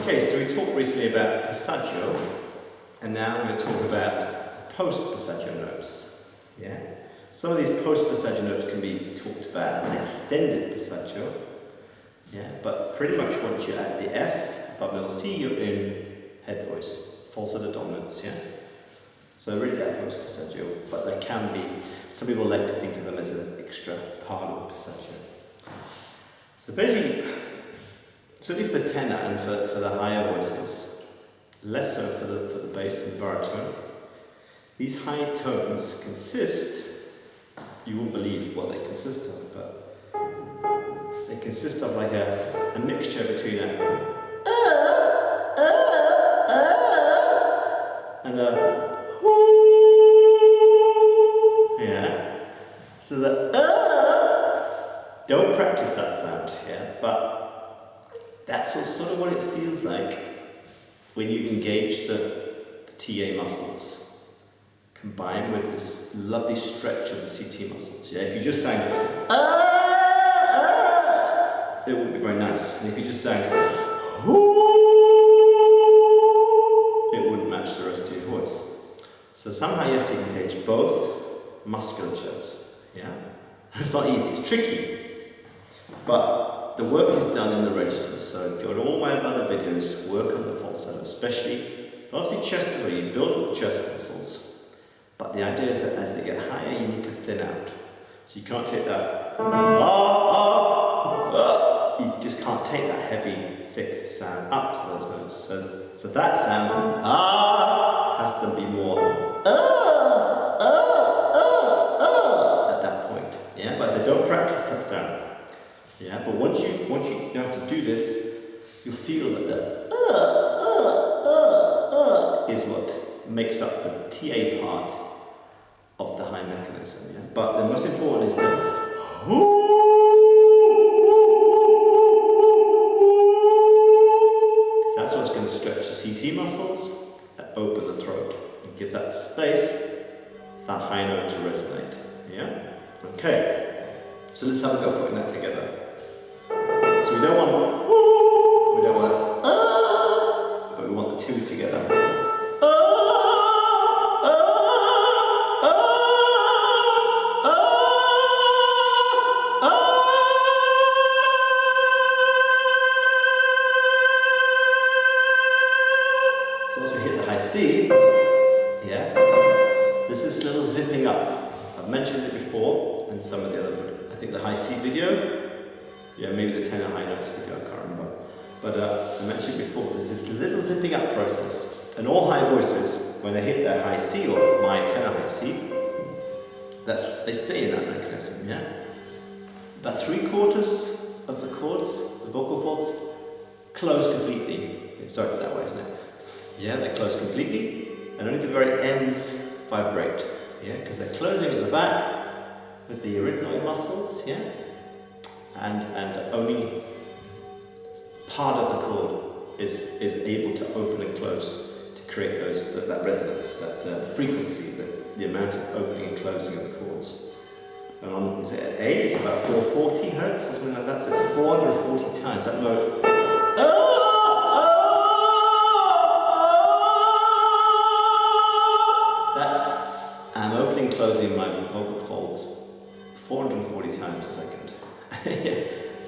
Okay, so we talked recently about passaggio, and now I'm going to talk about post-passaggio notes. Yeah? Some of these post-passaggio notes can be talked about as an extended passaggio, yeah? But pretty much once you're at the F, above middle C, you're in head voice, falsetto dominance, yeah? So really that post-passaggio, but they can be, some people like to think of them as an extra part of passaggio. So basically, certainly for tenor and for the higher voices, less so for the bass and baritone, these high tones consist, you won't believe what they consist of, but they consist of like a mixture between a and a yeah. So the don't practice that sound, yeah, but that's sort of what it feels like when you engage the TA muscles, combined with this lovely stretch of the CT muscles. Yeah, if you just sang, it wouldn't be very nice. And if you just sang, it wouldn't match the rest of your voice. So somehow you have to engage both musculatures. Yeah, it's not easy. It's tricky, but the work is done in the registers. So go to all my other videos, work on the falsetto, especially, obviously chest is where you build up the chest muscles, but the idea is that as they get higher, you need to thin out. So you can't take that, you just can't take that heavy, thick sound up to those notes. So that sound, has to be more, at that point. Yeah, but I said don't practice that sound. Yeah, but once you know how to do this, you'll feel that the is what makes up the TA part of the high mechanism. Yeah? But the most important is to because that's what's going to stretch the CT muscles and open the throat and give that space for that high note to resonate. Yeah? Okay. So let's have a go putting that together. So we don't want but we want the two together. So once we hit the high C, yeah, this is a little zipping up. I've mentioned it before in some of the other, I think the high C video. Yeah, maybe the tenor high notes video, I can't remember. But I mentioned before, there's this little zipping up process. And all high voices, when they hit their high C or my tenor high C, they stay in that mechanism, yeah? About 3/4 of the chords, the vocal folds, close completely. Sorry, it's that way, isn't it? Yeah, they close completely, and only the very ends vibrate, yeah? Because they're closing at the back with the arytenoid muscles, yeah? And only part of the chord is able to open and close to create that resonance, that frequency, the amount of opening and closing of the chords. And on, is it at A? It's about 440 hertz or something like that, so it's 440 times that note. That's, I'm opening and closing my vocal folds 440 times a second. So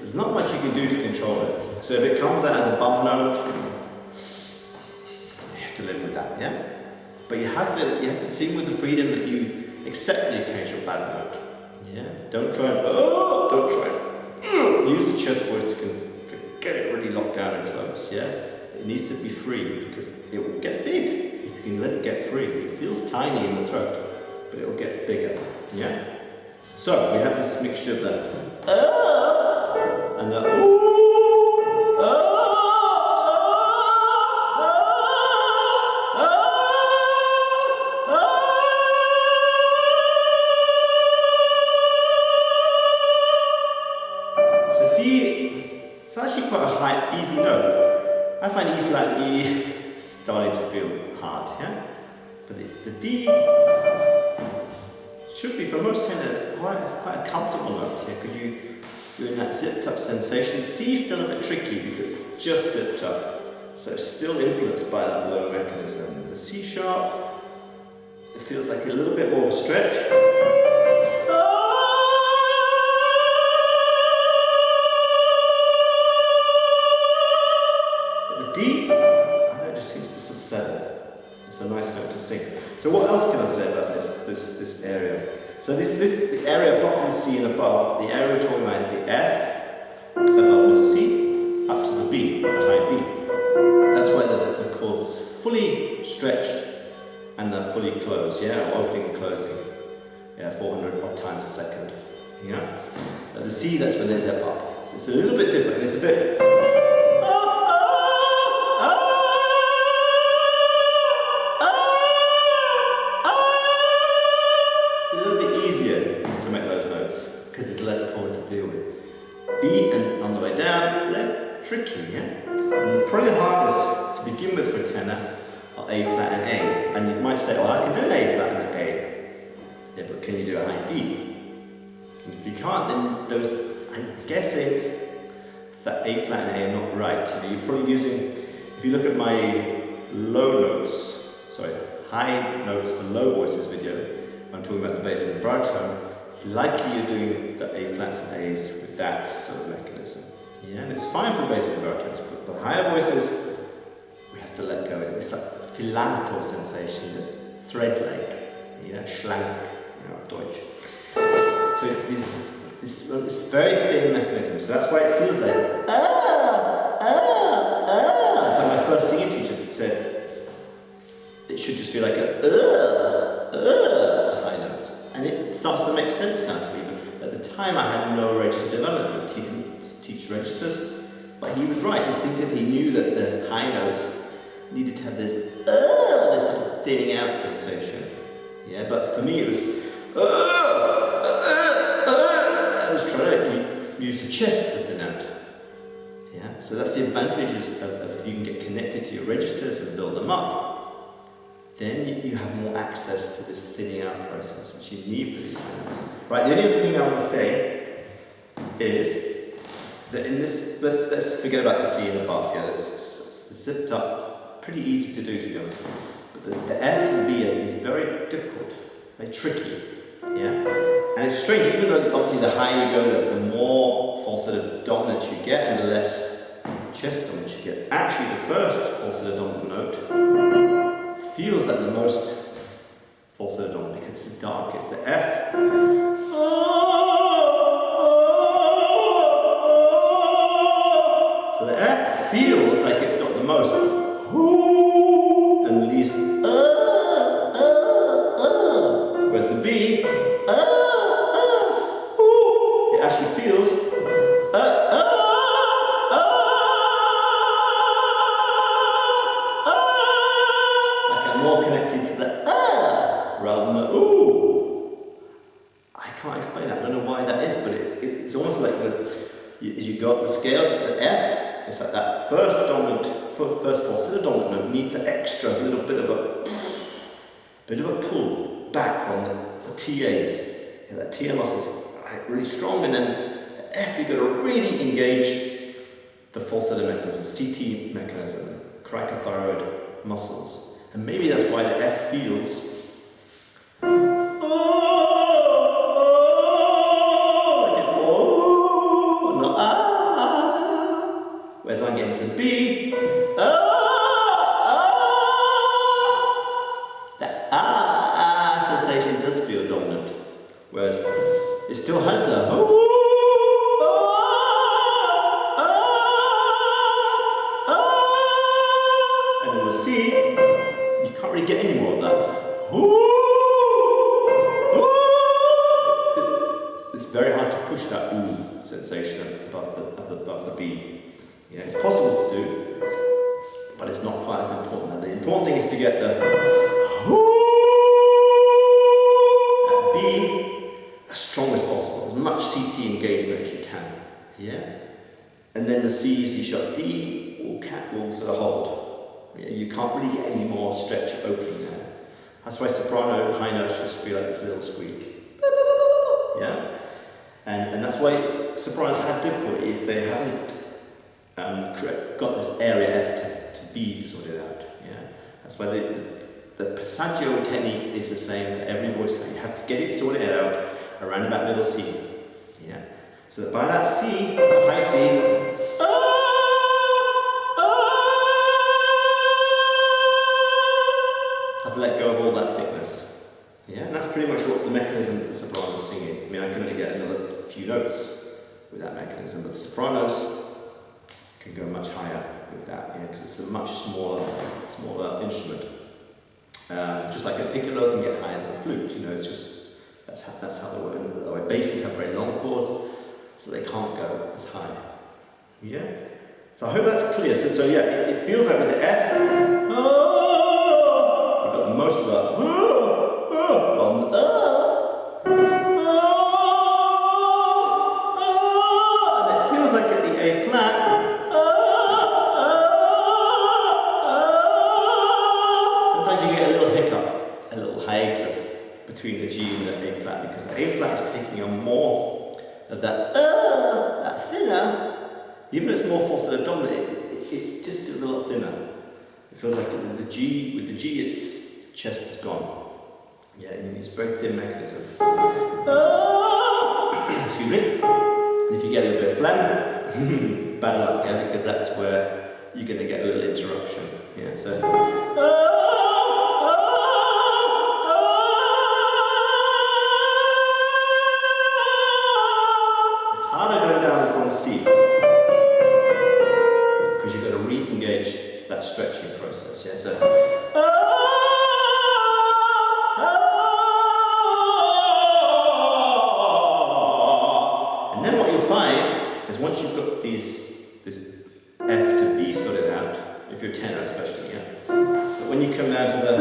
there's not much you can do to control it. So if it comes out as a bump note, you have to live with that, yeah? But you have to sing with the freedom that you accept the occasional bad note. Yeah? Don't try and use the chest voice to get it really locked down and close, yeah? It needs to be free because it will get big if you can let it get free. It feels tiny in the throat, but it will get bigger, yeah? So we have this mixture of the and the So D, it's actually quite a high, easy note. I find E flat and E starting to feel hard, yeah? But the D should be, for most tenors, quite a comfortable note here, because you're in that zipped up sensation. C is still a bit tricky because it's just zipped up. So still influenced by that low mechanism. The C sharp, it feels like a little bit more of a stretch. But the D, I don't know, it just seems to sort of settle. It's a nice note to sing. So what else can I say about this area? So this area apart from the C and above, the area we're talking about is the F, above middle C, up to the B, the high B. That's where the chord's fully stretched and they're fully closed, yeah, or opening and closing. Yeah, 400 odd times a second. Yeah. But the C, that's when they zip up. So it's a little bit different. It's a bit. It's a little bit easier to make those notes because there's less chord to deal with. B and on the way down, they're tricky, yeah? And probably the hardest to begin with for a tenor are A flat and A. And you might say, well, I can do an A flat and an A. Yeah, but can you do a high D? And if you can't, then those, I'm guessing that A flat and A are not right. You're probably using, if you look at my high notes for low voices video, I'm talking about the bass and the baritone, it's likely you're doing the A flats and A's with that sort of mechanism. Yeah, and it's fine for bass and baritones, but the higher voices, we have to let go. It's like filato sensation, the thread-like, yeah, schlank, auf Deutsch. So it's very thin mechanism, so that's why it feels like In fact, my first singing teacher said it should just feel like a the high notes, and it starts to make sense now to me. But at the time, I had no register development. He didn't teach registers, but he was right. Instinctively, he knew that the high notes needed to have this sort of thinning out sensation. Yeah, but for me, it was I was trying to use the chest of the note. Yeah, so that's the advantage of if you can get connected to your registers and build them up. Then you have more access to this thinning out process, which you need for these notes. Right. The only other thing I want to say is that in this, let's forget about the C and above. Yeah, it's zipped up, pretty easy to do, to be honest. But the F to the B is very difficult, very tricky. Yeah, and it's strange. Even though obviously the higher you go, the more falsetto dominant you get, and the less chest dominant you get. Actually, the first falsetto dominant note feels like the most falsetto dominant because it's the darkest. The F. So the F feels like it's got the most and the least. Whereas the B, it actually feels like I'm more connected to the rather than the ooh. I can't explain that. I don't know why that is, but it's almost like as you go up the scale to the F, it's like that first falsetto dominant note needs an extra little bit of a pull back from the TAs. Yeah, that TA muscle is really strong, and then the F, you've got to really engage the falsetto mechanism, CT mechanism, cricothyroid muscles. And maybe that's why the F feels like it's more, not whereas I'm getting to the B, sensation does feel dominant, whereas it still has the and in the C, you can't really get any more of that. It's very hard to push that ooh sensation above the B. Yeah, it's possible to do, but it's not quite as important. And the important thing is to get the B as strong as possible, as much CT engagement as you can. Yeah, and then the C, C sharp, D will sort of hold. Yeah, you can't really get any more stretch opening there. That's why soprano high notes just feel like this little squeak. Yeah, and that's why sopranos have difficulty if they haven't got this area F to B sorted out. Yeah, that's why the passaggio technique is the same for every voice line. You have to get it sorted out around about middle C. Yeah, so that by that C, the high C, I've let go of all that thickness. Yeah, and that's pretty much what the mechanism that the soprano is singing. I mean, I can only get another few notes with that mechanism, but the sopranos can go much higher with that, yeah, because it's a much smaller instrument. Just like a piccolo can get higher than a flute, you know, it's just, that's how they work. And basses have very long chords, so they can't go as high. Yeah? So I hope that's clear. So yeah, it feels like with the F, you've got the most of that. And it feels like at the A flat, sometimes you get a little hiccup, a little hiatus between the G and the A flat, because the A flat is taking on more of that thinner, even though it's more falsetto dominant, it just feels a lot thinner. It feels like with the G, its chest is gone. Yeah, and it's a very thin mechanism. Excuse me. And if you get a little bit of phlegm, bad luck, yeah, because that's where you're going to get a little interruption. Yeah, so. It's harder going down from C, because you've got to re-engage that stretching process. Yeah, so. And then what you'll find is once you've got this F to B sorted out, if you're tenor especially, yeah, but when you come down to the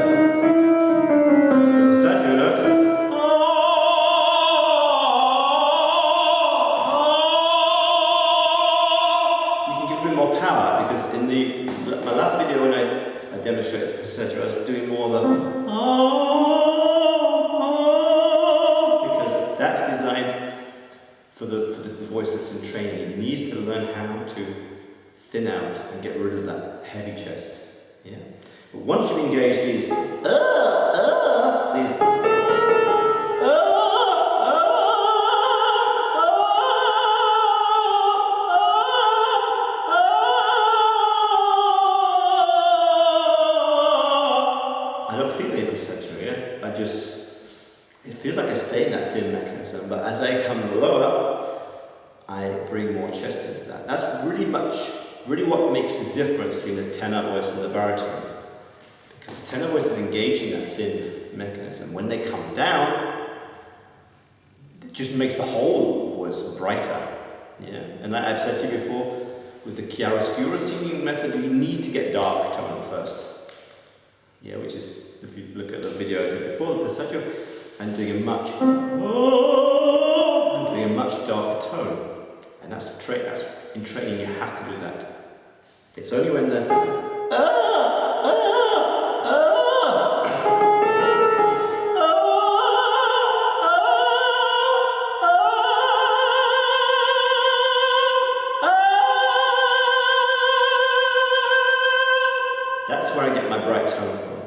passaggio notes, you can give a bit more power, because in my last video when I demonstrated the passaggio, I was doing more of a because that's designed for the voice that's in training. It needs to learn how to thin out and get rid of that heavy chest. Yeah. But once you've engaged these I don't feel any passaggio, yeah? It feels like I stay in that thin mechanism, but as I come lower, I bring more chest into that. That's really what makes the difference between the tenor voice and the baritone. Because the tenor voice is engaging that thin mechanism. When they come down, it just makes the whole voice brighter. Yeah, and I've said to you before, with the chiaroscuro singing method, you need to get dark tone first. Yeah, which is, if you look at the video I did before, the passaggio, I'm doing a much darker tone. And that's in training you have to do that. It's only when the that's where I get my bright tone from.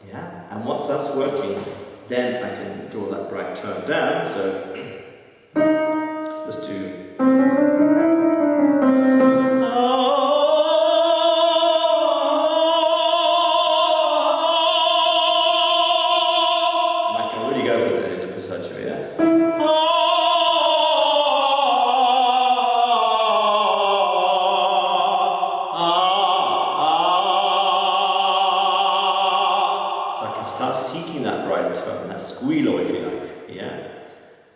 Yeah? And once that's working, then I can draw that bright tone down. So let's do. And I can really go for that in the passaggio, yeah? Start seeking that brighter tone, that squillo if you like, yeah?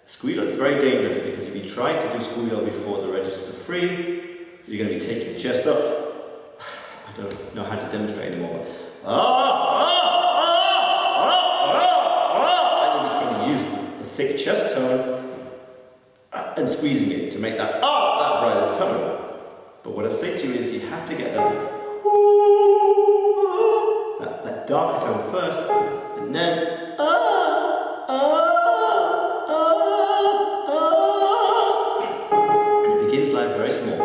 Squillo is very dangerous because if you try to do squillo before the registers are free, you're going to be taking the chest up. I don't know how to demonstrate anymore, but and you'll be trying to use the thick chest tone and squeezing it to make that brightest tone. But what I say to you is you have to get that darker tone first, and then and it begins like very small.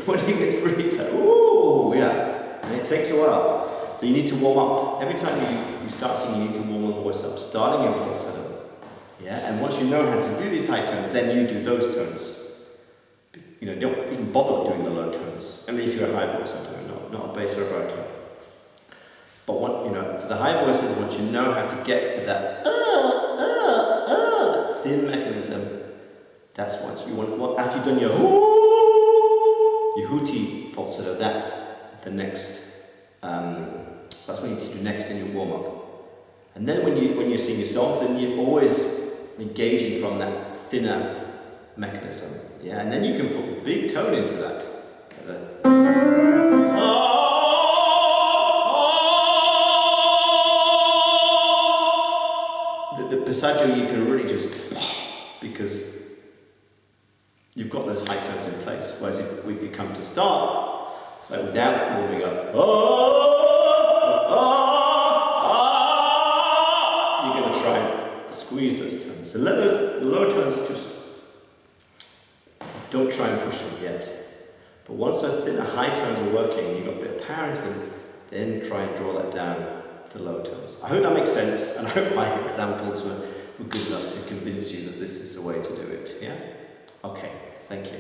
when you get free, it's like, ooh, yeah. And it takes a while. So you need to warm up. Every time you start singing, you need to warm the voice up, starting in falsetto. Yeah, and once you know how to do these high tones, then you do those tones. You know, don't even bother doing the low tones. I mean, if you're a high voice, I'm doing not a bass or a baritone. But you know, for the high voices, once you know how to get to that that thin mechanism, that's once you want. After you've done your hooty falsetto, that's the next. That's what you need to do next in your warm up. And then when you sing your songs, then you're always engaging from that thinner mechanism. Yeah, and then you can put a big tone into that. The passaggio you can really just, because you've got those high tones in place. Whereas if you come to start, like without warming up, you're going to try and squeeze those tones. So let the lower tones just, don't try and push them yet. But once those thinner high tones are working, you've got a bit of power into them, then try and draw that down to lower tones. I hope that makes sense, and I hope my examples were good enough to convince you that this is the way to do it, yeah? Okay, thank you.